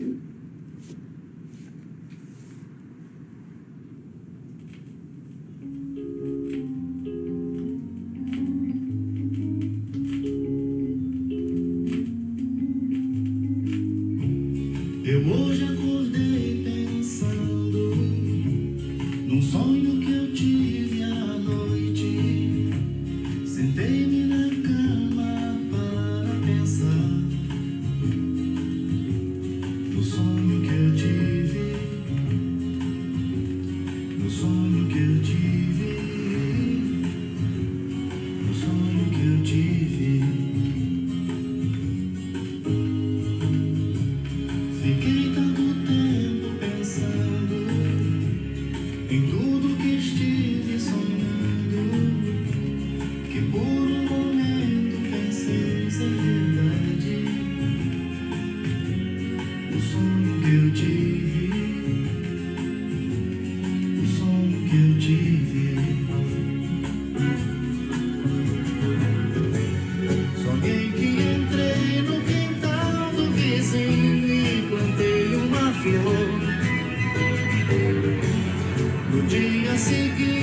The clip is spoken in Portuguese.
Eu hoje acordei pensando num sonho que eu tive à noite. Sentei-me na cama para pensar no sonho que eu tive, no sonho que eu tive, no sonho que eu tive. Fiquei tanto tempo pensando em tudo que estive sonhando, que por um momento pensei ser verdade. O sonho que eu tive, o sonho que eu tive. Sonhei que entrei no quintal do vizinho e plantei uma flor. No dia seguinte